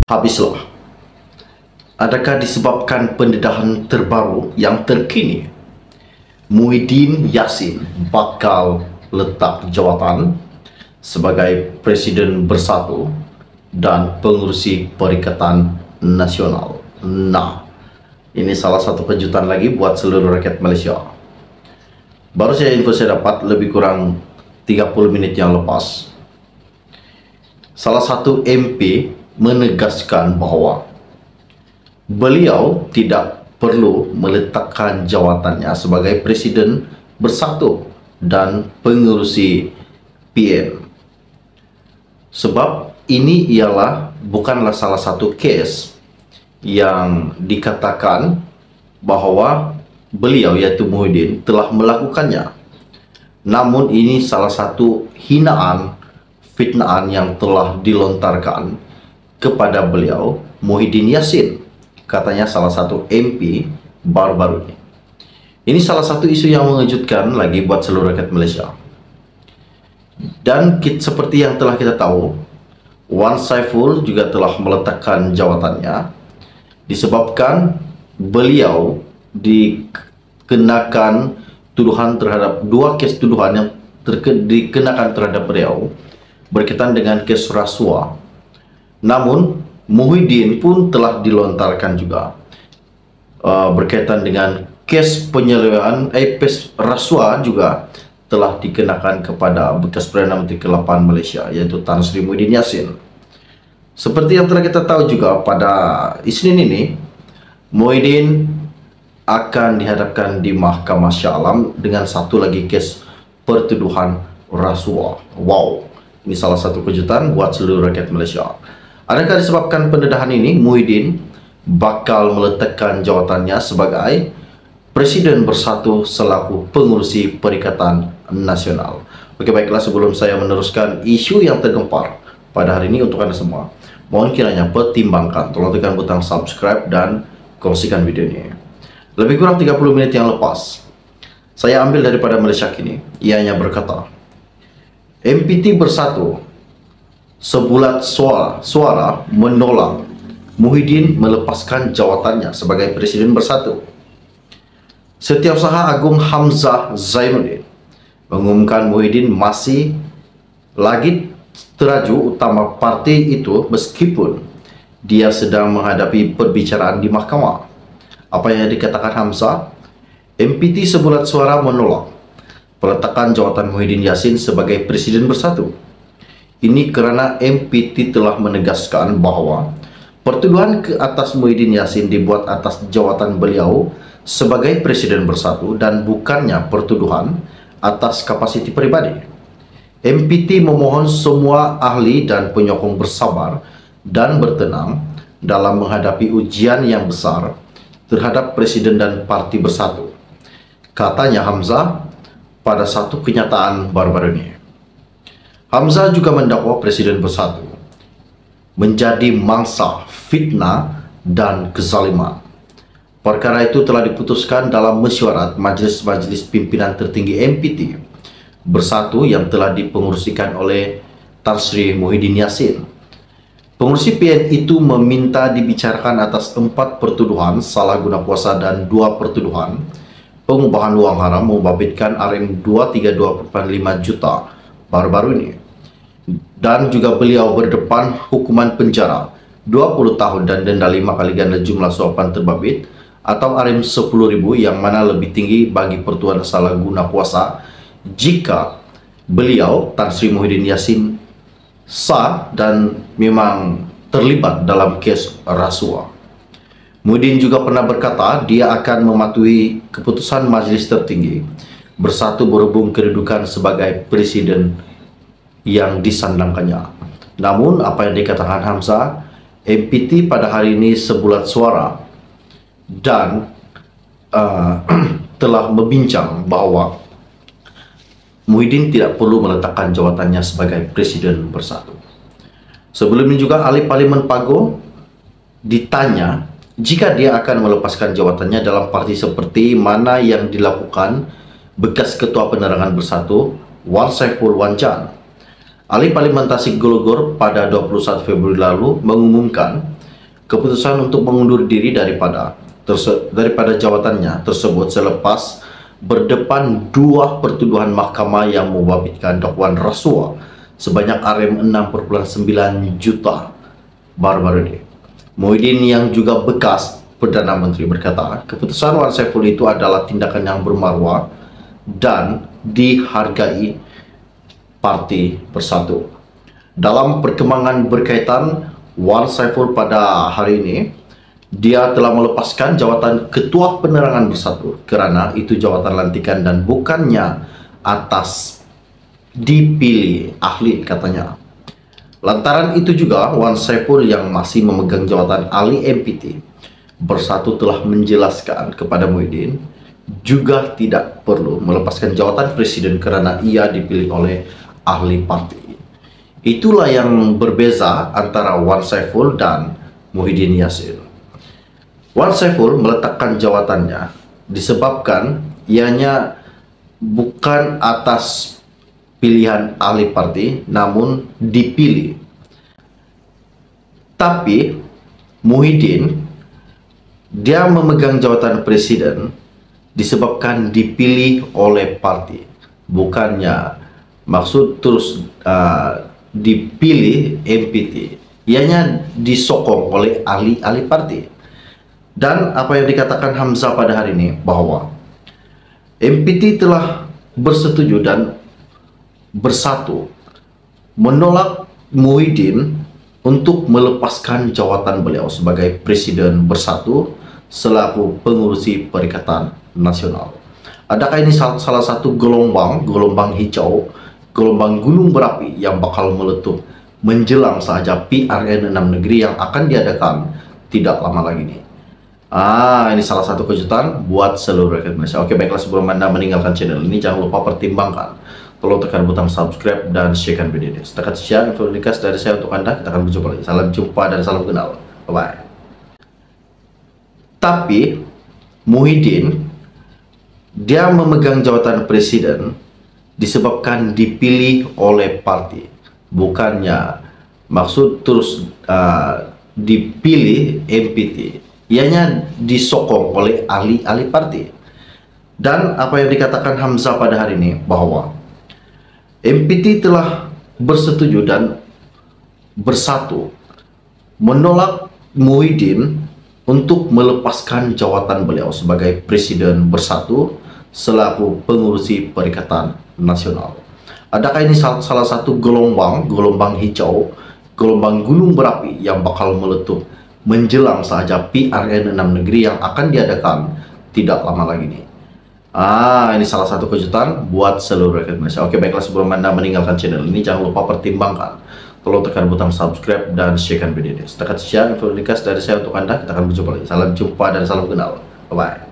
Habislah. Adakah disebabkan pendedahan terbaru yang terkini, Muhyiddin Yassin bakal letak jawatan sebagai Presiden Bersatu dan Pengurusi Perikatan Nasional? Nah, ini salah satu kejutan lagi buat seluruh rakyat Malaysia. Baru saja info saya dapat lebih kurang 30 menit yang lepas. Salah satu MP menegaskan bahawa beliau tidak perlu meletakkan jawatannya sebagai Presiden Bersatu dan Pengurusi PM. Sebab ini bukanlah salah satu kes yang dikatakan bahawa beliau, iaitu Muhyiddin, telah melakukannya. Namun ini salah satu hinaan, fitnaan yang telah dilontarkan kepada beliau, Muhyiddin Yassin, katanya salah satu MP baru-baru ini. Ini salah satu isu yang mengejutkan lagi buat seluruh rakyat Malaysia. Dan seperti yang telah kita tahu, Wan Saiful juga telah meletakkan jawatannya disebabkan beliau dikenakan tuduhan terhadap dua kes tuduhan yang dikenakan terhadap beliau berkaitan dengan kes rasuah. Namun Muhyiddin pun telah dilontarkan juga berkaitan dengan kes penyelewengan kes rasuah juga telah dikenakan kepada bekas Perdana Menteri ke-8 Malaysia, yaitu Tan Sri Muhyiddin Yassin. Seperti yang telah kita tahu juga, pada Isnin ini Muhyiddin akan dihadapkan di Mahkamah Shah Alam dengan satu lagi kes pertuduhan rasuah. Wow, ini salah satu kejutan buat seluruh rakyat Malaysia. Adakah disebabkan pendedahan ini Muhyiddin bakal meletakkan jawatannya sebagai Presiden Bersatu selaku Pengurusi Perikatan Nasional? Oke, baiklah, sebelum saya meneruskan isu yang tergempar pada hari ini untuk Anda semua, mohon kiranya pertimbangkan, tolong tekan butang subscribe dan kongsikan video ini. Lebih kurang 30 menit yang lepas, saya ambil daripada Malaysia Kini. Ianya berkata, MPT Bersatu sebulat suara menolak Muhyiddin melepaskan jawatannya sebagai Presiden Bersatu. Setiausaha Agung Hamzah Zainuddin mengumumkan Muhyiddin masih lagi teraju utama parti itu meskipun dia sedang menghadapi perbicaraan di mahkamah. Apa yang dikatakan Hamzah? MPT sebulat suara menolak peletakan jawatan Muhyiddin Yassin sebagai Presiden Bersatu. Ini kerana MPT telah menegaskan bahawa pertuduhan ke atas Muhyiddin Yassin dibuat atas jawatan beliau sebagai Presiden Bersatu dan bukannya pertuduhan atas kapasiti peribadi. MPT memohon semua ahli dan penyokong bersabar dan bertenang dalam menghadapi ujian yang besar terhadap Presiden dan Parti Bersatu, katanya Hamzah pada satu kenyataan baru-baru ini. Hamzah juga mendakwa Presiden Bersatu menjadi mangsa fitnah dan kezaliman. Perkara itu telah diputuskan dalam mesyuarat Majlis Pimpinan Tertinggi MPT Bersatu yang telah dipengurusikan oleh Tan Sri Muhyiddin Yassin. Pengurusi PN itu meminta dibicarakan atas 4 pertuduhan salah guna kuasa dan 2 pertuduhan pengubahan wang haram membabitkan RM232.5 juta baru-baru ini. Dan juga beliau berdepan hukuman penjara 20 tahun dan denda 5 kali ganda jumlah suapan terbabit atau RM10.000, yang mana lebih tinggi bagi pertuduhan salah guna kuasa jika beliau Tan Sri Muhyiddin Yassin sah dan memang terlibat dalam kes rasuah. Muhyiddin juga pernah berkata dia akan mematuhi keputusan Majlis Tertinggi Bersatu berhubung kedudukan sebagai Presiden yang disandangkannya. Namun apa yang dikatakan Hamzah, MPT pada hari ini sebulat suara dan telah membincang bahawa Muhyiddin tidak perlu meletakkan jawatannya sebagai Presiden Bersatu. Sebelum ini juga ahli Parlimen Pago ditanya jika dia akan melepaskan jawatannya dalam parti seperti mana yang dilakukan bekas Ketua Penerangan Bersatu Wan Saiful Wanjan. Ahli Parlimen Tasik Gologor pada 21 Februari lalu mengumumkan keputusan untuk mengundur diri daripada jabatannya tersebut selepas berdepan dua pertuduhan mahkamah yang membabitkan dakwaan rasuah sebanyak RM6,9 juta baru-baru ini. Muhyiddin yang juga bekas Perdana Menteri berkata, keputusan Wan Saiful itu adalah tindakan yang bermarwah dan dihargai Parti Bersatu. Dalam perkembangan berkaitan Wan Saiful pada hari ini, dia telah melepaskan jawatan Ketua Penerangan Bersatu kerana itu jawatan lantikan dan bukannya atas dipilih ahli, katanya. Lantaran itu juga Wan Saiful yang masih memegang jawatan ahli MPT Bersatu telah menjelaskan kepada Muhyiddin juga tidak perlu melepaskan jawatan presiden kerana ia dipilih oleh ahli parti. Itulah yang berbeza antara Wan Saiful dan Muhyiddin Yassin. Wan Saiful meletakkan jawatannya disebabkan ianya bukan atas pilihan ahli parti namun dipilih. Tapi Muhyiddin dia memegang jawatan presiden disebabkan dipilih oleh parti, bukannya maksud terus dipilih MPT. Ianya disokong oleh ahli-ahli parti. Dan apa yang dikatakan Hamzah pada hari ini bahwa MPT telah bersetuju dan bersatu menolak Muhyiddin untuk melepaskan jawatan beliau sebagai Presiden Bersatu selaku pengurusi Perikatan Nasional. Adakah ini salah satu gelombang hijau, gelombang gunung berapi yang bakal meletup menjelang sahaja PRN 6 negeri yang akan diadakan tidak lama lagi nih? Ini salah satu kejutan buat seluruh rakyat Malaysia. Oke, baiklah, sebelum Anda meninggalkan channel ini, jangan lupa pertimbangkan. Tolong tekan butang subscribe dan sharekan video ini. Setakat sekian info ringkas dari saya untuk Anda. Kita akan berjumpa lagi. Salam jumpa dan salam kenal. Bye-bye. Tapi Muhyiddin dia memegang jawatan presiden disebabkan dipilih oleh parti, bukannya maksud terus dipilih MPT. Ianya disokong oleh ahli-ahli parti. Dan apa yang dikatakan Hamzah pada hari ini bahwa MPT telah bersetuju dan bersatu menolak Muhyiddin untuk melepaskan jawatan beliau sebagai Presiden Bersatu selaku pengurusi Perikatan Nasional. Adakah ini salah satu gelombang hijau, gelombang gunung berapi yang bakal meletup menjelang sahaja PRN 6 negeri yang akan diadakan tidak lama lagi nih? Ini salah satu kejutan buat seluruh rakyat Malaysia. Oke, baiklah, sebelum Anda meninggalkan channel ini, jangan lupa pertimbangkan. Tolong tekan butang subscribe dan sharekan video ini. Setakat sekian info ringkas dari saya untuk Anda. Kita akan berjumpa lagi. Salam jumpa dan salam kenal. Bye-bye.